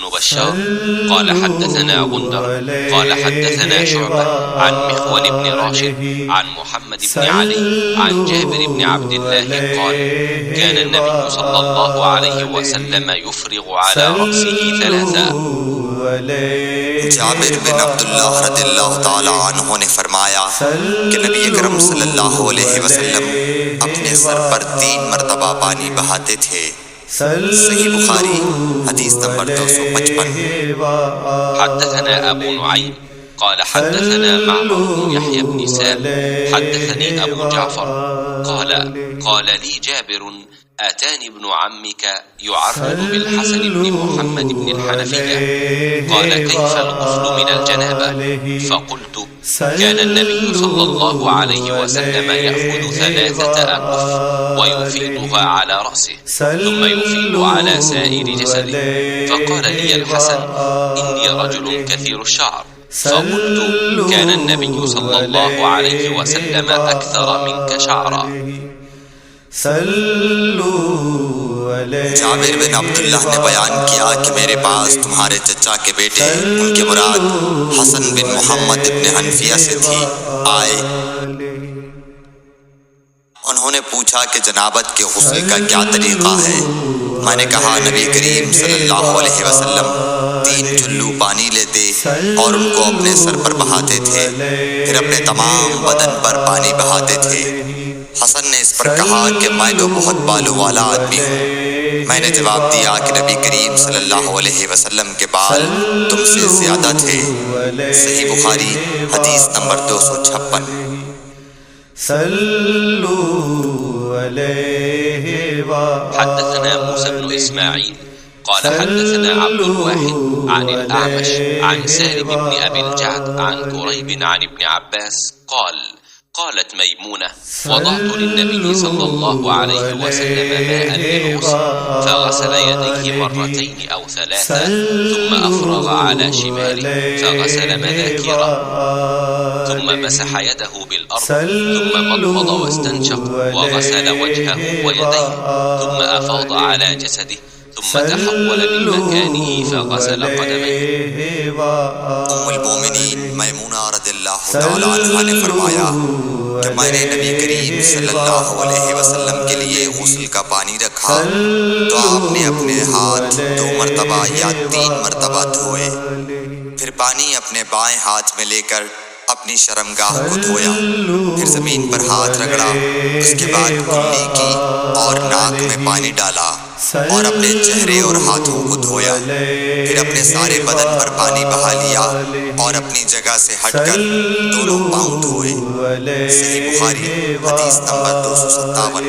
بن بشار قال حدثنا غندر قال حدثنا شعبة عن مخول بن راشد عن محمد بن علي عن جابر بن عبد الله قال كان النبي صلى الله عليه وسلم يفرغ على رأسه ثلاثا। जाबिर बिन अब्दुल्लाह रज़ियल्लाहु ताला अन्हु ने फरमाया कि नबी अकरम सल्लल्लाहु अलैहि वसल्लम अपने सर पर 3 मरतबा पानी बहाते थे। सही बुखारी हदीस नंबर 255। حدثنا أبو نعيم قال حدثنا معمر بن يحيى بن سام حدثني أبو جعفر قال لي جابر آتاني ابن عمك يعرض بالحسن بن محمد بن الحنفية قال كيف الغسل من الجنابة؟ فقلت كان النبي صلى الله عليه وسلم يأخذ 3 أكف ويفيضها على رأسه ثم يفيض على سائر جسده، فقال لي الحسن إني رجل كثير الشعر، فقلت كان النبي صلى الله عليه وسلم أكثر منك شعرا। जाबिर बिन अब्दुल्लाह ने बयान किया कि मेरे पास तुम्हारे चचा के बेटे, उनके मुराद हसन बिन मोहम्मद इब्न हनफिया से थी, आए। उन्होंने पूछा कि जनाबत के गुस्ल का क्या तरीका है। मैंने कहा नबी करीम सल्लल्लाहु अलैहि वसल्लम 3 चुल्लू पानी लेते और उनको अपने सर पर बहाते थे, फिर अपने तमाम बदन पर पानी बहाते थे। हसन ने इस पर कहा कि मैं तो बहुत बालों वाला आदमी हूँ। मैंने जवाब दिया कि नबी करीम सल्लल्लाहु अलैहि वसल्लम के बाल तुमसे ज्यादा थे। सही बुखारी हदीस नंबर 256। حدثنا موسى بن إسماعيل قال حدثنا عبد الواحد عن الأعمش عن سالم بن أبي الجعد عن كريب عن ابن عباس قالت ميمونة وضعت للنبي صلى الله عليه وسلم ماء للغسل فغسل يديه 2 أو 3 ثم أفرغ على شماله فغسل مذاكره ثم مسح يده بالأرض ثم مضمض واستنشق وغسل وجهه ويديه ثم أفاض على جسده ثم تحول من مكانه فغسل قدميه۔ उम्मुल मोमिनीन मैमूना रज़ियल्लाहु ताला अन्हा ने फरमाया कि मैंने नबी करीम सल्लल्लाहु अलैहि वसल्लम के लिए गुस्ल का पानी रखा तो आपने अपने हाथ 2 मरतबा या 3 मरतबा धोए, फिर पानी अपने बाएं हाथ में लेकर अपनी शर्मगाह को धोया, फिर जमीन पर हाथ रगड़ा, उसके बाद कुल्ली की और नाक में पानी डाला और अपने चेहरे और हाथों को धोया, फिर अपने सारे बदन पर पानी बहा लिया और अपनी जगह से हटकर दोनों पांव धोए। सही बुखारी हदीस नंबर 257।